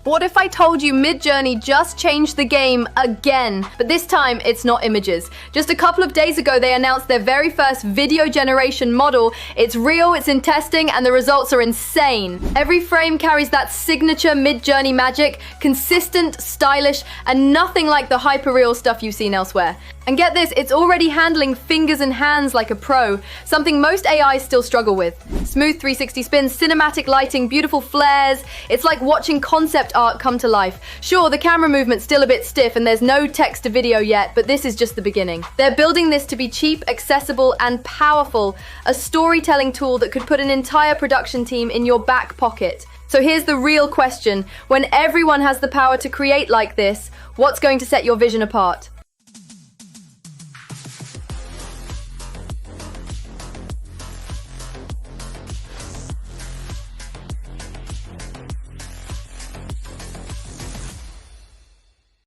What if I told you Midjourney just changed the game again? But this time, it's not images. Just a couple of days ago, they announced their very first video generation model. It's real, it's in testing, and the results are insane. Every frame carries that signature Midjourney magic, consistent, stylish, and nothing like the hyperreal stuff you've seen elsewhere. And get this, it's already handling fingers and hands like a pro, something most AIs still struggle with. Smooth 360 spins, cinematic lighting, beautiful flares. It's like watching concept art come to life. Sure, the camera movement's still a bit stiff and there's no text to video yet, but this is just the beginning. They're building this to be cheap, accessible, and powerful, a storytelling tool that could put an entire production team in your back pocket. So here's the real question. When everyone has the power to create like this, what's going to set your vision apart?